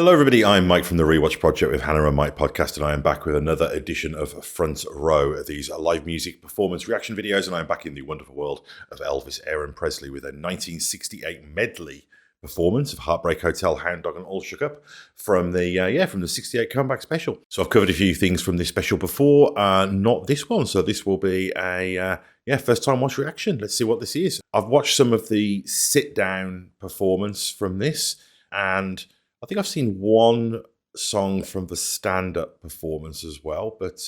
Hello everybody, I'm Mike from the Rewatch Project with Hannah and Mike podcast, and I am back with another edition of Front Row. These are live music performance reaction videos, and I'm back in the wonderful world of Elvis, Aaron Presley with a 1968 medley performance of Heartbreak Hotel, Hound Dog and All Shook Up from the 68 comeback special. So I've covered a few things from this special before, not this one. So this will be a first time watch reaction. Let's see what this is. I've watched some of the sit down performance from this, and I think I've seen one song from the stand-up performance as well, but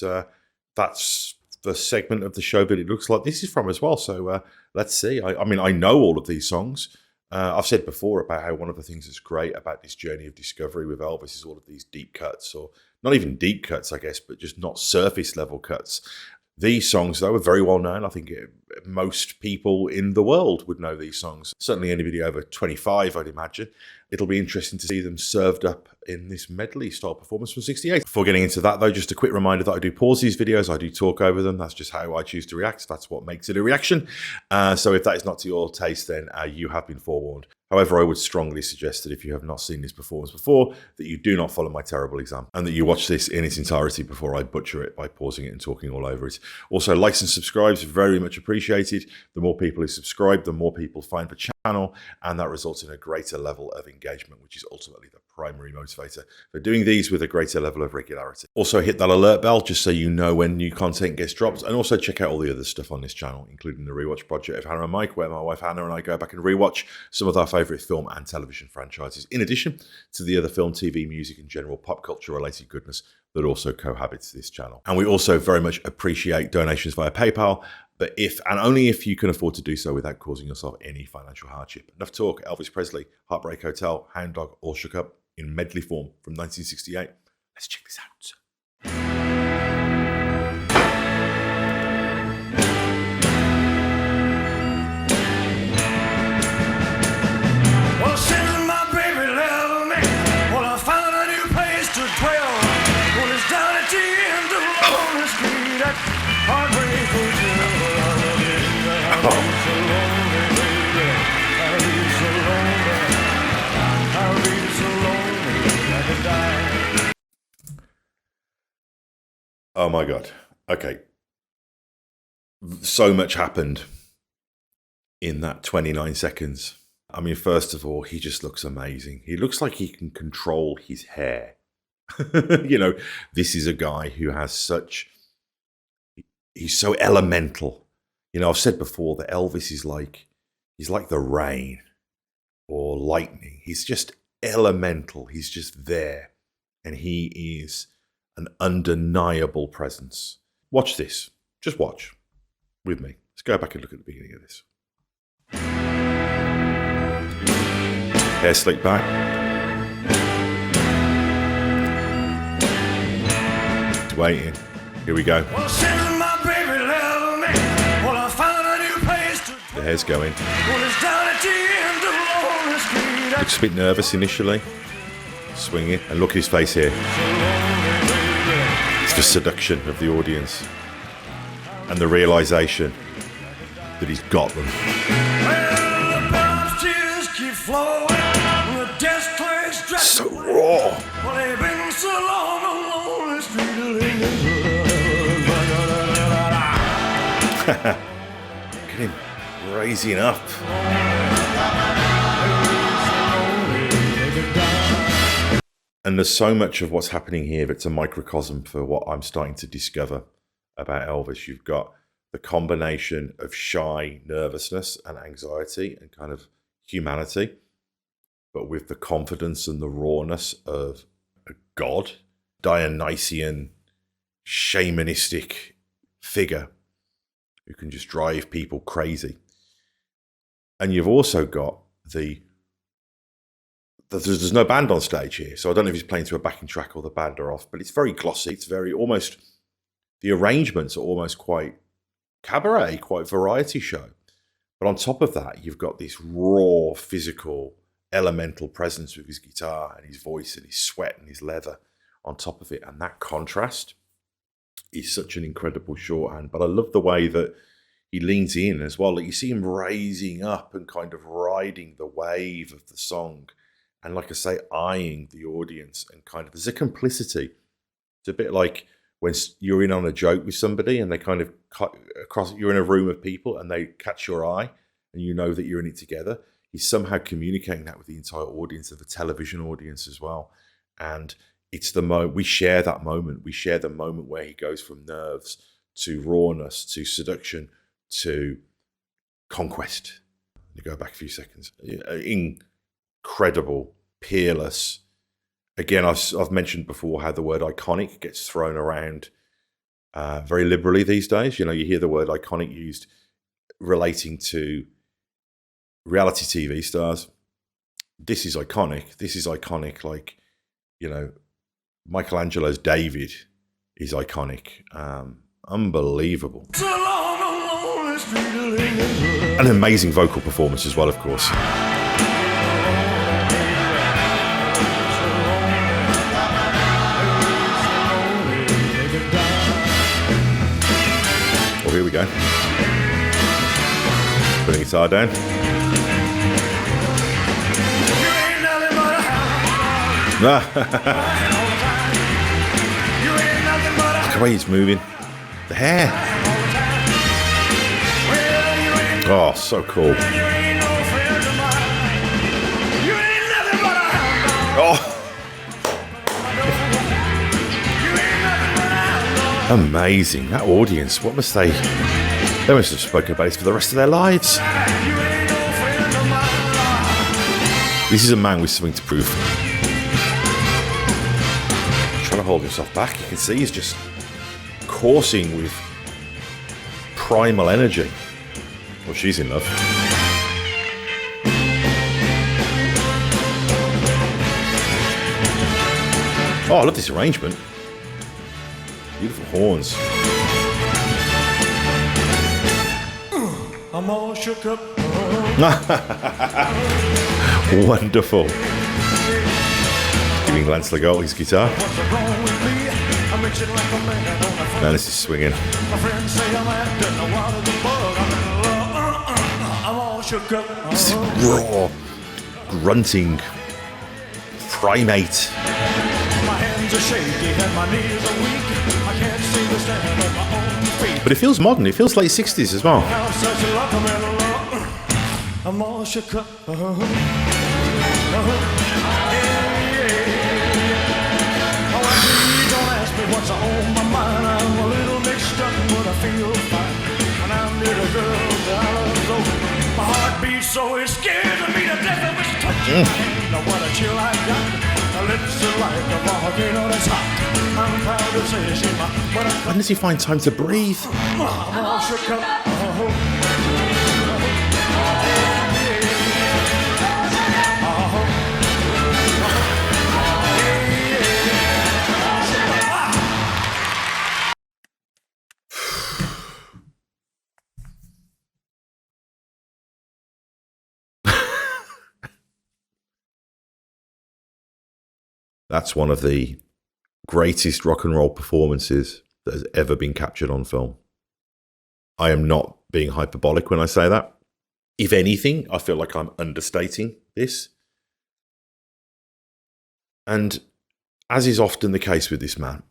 that's the segment of the show that it looks like this is from as well. So let's see. I mean, I know all of these songs. I've said before about how one of the things that's great about this journey of discovery with Elvis is all of these deep cuts, or not even deep cuts, I guess, but just not surface level cuts. These songs, though, are very well known. I think most people in the world would know these songs. Certainly anybody over 25, I'd imagine. It'll be interesting to see them served up in this medley style performance from 68. Before getting into that, though, just a quick reminder that I do pause these videos. I do talk over them. That's just how I choose to react. That's what makes it a reaction. So if that is not to your taste, then you have been forewarned. However, I would strongly suggest that if you have not seen this performance before, that you do not follow my terrible example and that you watch this in its entirety before I butcher it by pausing it and talking all over it. Also, likes and subscribes are very much appreciated. The more people who subscribe, the more people find the channel, and that results in a greater level of engagement, which is ultimately the primary motivator for doing these with a greater level of regularity. Also, hit that alert bell just so you know when new content gets dropped, and also check out all the other stuff on this channel, including the Rewatch Project of Hannah and Mike, where my wife Hannah and I go back and rewatch some of our favourite film and television franchises, in addition to the other film, TV, music, and general pop culture related goodness that also cohabits this channel. And we also very much appreciate donations via PayPal, but if and only if you can afford to do so without causing yourself any financial hardship. Enough talk. Elvis Presley, Heartbreak Hotel, Hound Dog, All Shook Up in medley form from 1968. Let's check this out. Well, since my baby left me, well, I found a new place to dwell. Well, it's down at the end of Lonely Street at Heartbreak Hotel. I'll be so lonely, baby. I'll be so lonely. I'll be so lonely I could die. Oh my God. Okay. So much happened in that 29 seconds. I mean, first of all, he just looks amazing. He looks like he can control his hair. You know, this is a guy who has he's so elemental. You know, I've said before that Elvis is he's like the rain or lightning. He's just elemental. He's just there. And he is an undeniable presence. Watch this. Just watch with me. Let's go back and look at the beginning of this. Hair slicked back. It's waiting. Here we go. Well, since my baby left me, well, I found a new place to The hair's going. well, it's down at the end of Lonely Street. Looks a bit nervous initially. Swinging. And look at his face here. It's the seduction of the audience. And the realisation that he's got them. Well, the bottom's tears keep flowing. The desk clerk's dressed So raw. well, they've been so long on Lonely Street. Look at him raising up. And there's so much of what's happening here that's a microcosm for what I'm starting to discover about Elvis. You've got the combination of shy nervousness and anxiety and kind of humanity, but with the confidence and the rawness of a god, Dionysian, shamanistic figure who can just drive people crazy. And you've also got there's no band on stage here, so I don't know if he's playing to a backing track or the band are off, but it's very glossy. It's very almost, the arrangements are almost quite cabaret, quite variety show. But on top of that, you've got this raw, physical, elemental presence with his guitar and his voice and his sweat and his leather on top of it. And that contrast is such an incredible shorthand. But I love the way that he leans in as well. Like you see him raising up and kind of riding the wave of the song and like I say, eyeing the audience, and kind of, there's a complicity. It's a bit like when you're in on a joke with somebody and they kind of cut across, you're in a room of people and they catch your eye and you know that you're in it together. He's somehow communicating that with the entire audience, of the television audience as well. And it's the moment, we share that moment. We share the moment where he goes from nerves to rawness, to seduction, to conquest. Let me go back a few seconds. Incredible, peerless. Again, I've mentioned before how the word iconic gets thrown around very liberally these days. You know, you hear the word iconic used relating to reality TV stars. This is iconic. This is iconic. Like, you know, Michelangelo's David is iconic. Unbelievable. An amazing vocal performance as well, of course. Well, here we go. Put the guitar down. Look at the way he's moving. The hair. Oh, so cool. Oh. Amazing. That audience, what must they must have spoken about this for the rest of their lives. This is a man with something to prove. Trying to hold himself back. You can see he's just coursing with primal energy. Well, she's in love. Oh, I love this arrangement. Beautiful horns. I'm all shook up. Wonderful. Giving Lance Legault his guitar. Now this is swinging. My friends say I'm acting a wild as a bug. I'm all shook up. This raw, grunting primate. My hands are shaky and my knees are weak. I can't seem to stand on my own feet. But it feels modern. It feels late 60s as well. I'm such a lucky man. I'm all shook up. What's on my mind? I'm a little mixed up, but I feel fine. When I'm near the girl that I love so, my heart beats so it scares me to death of its touch. Now what a chill I got. Her lips are like a volcano that's hot. I'm proud to say she's my. When does he find time to breathe? I'm all shook up. That's one of the greatest rock and roll performances that has ever been captured on film. I am not being hyperbolic when I say that. If anything, I feel like I'm understating this. And as is often the case with this man,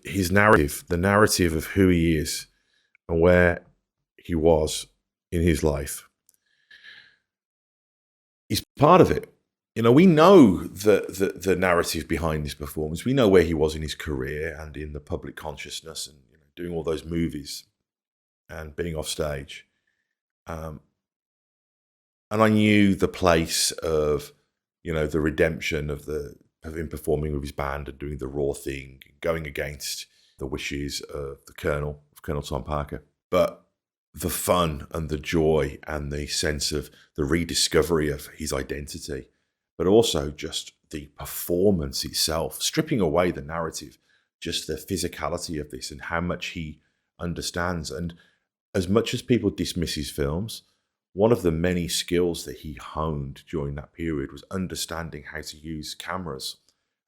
his narrative, the narrative of who he is and where he was in his life, is part of it. You know, we know the narrative behind this performance. We know where he was in his career and in the public consciousness, and doing all those movies and being off stage. And I knew the place of, the redemption of him performing with his band and doing the raw thing, going against the wishes of Colonel Tom Parker. But the fun and the joy and the sense of the rediscovery of his identity, but also just the performance itself, stripping away the narrative, just the physicality of this and how much he understands. And as much as people dismiss his films, one of the many skills that he honed during that period was understanding how to use cameras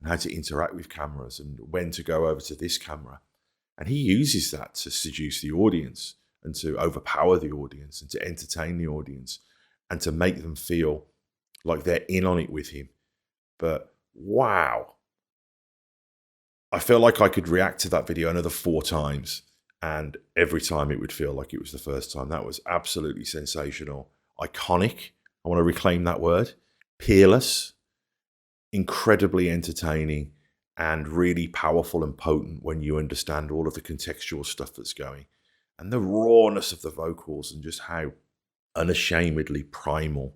and how to interact with cameras and when to go over to this camera. And he uses that to seduce the audience and to overpower the audience and to entertain the audience and to make them feel like they're in on it with him. But wow, I feel like I could react to that video another 4 times, and every time it would feel like it was the first time. That was absolutely sensational, iconic. I want to reclaim that word. Peerless, incredibly entertaining, and really powerful and potent when you understand all of the contextual stuff that's going, and the rawness of the vocals, and just how unashamedly primal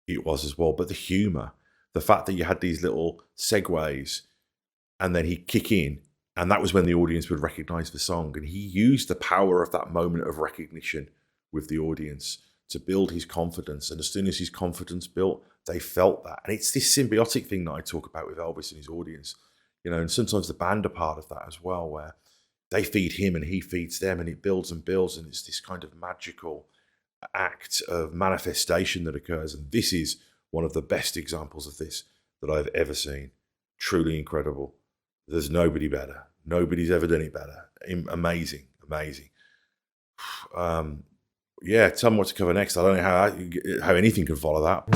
it was as well. But the humor, the fact that you had these little segues, and then he'd kick in, and that was when the audience would recognize the song. And he used the power of that moment of recognition with the audience to build his confidence. And as soon as his confidence built, they felt that. And it's this symbiotic thing that I talk about with Elvis and his audience, and sometimes the band are part of that as well, where they feed him and he feeds them, and it builds and builds. And it's this kind of magical act of manifestation that occurs. And this is one of the best examples of this that I've ever seen. Truly incredible. There's nobody better. Nobody's ever done it better. Amazing, amazing. Yeah, tell me what to cover next. I don't know how anything can follow that.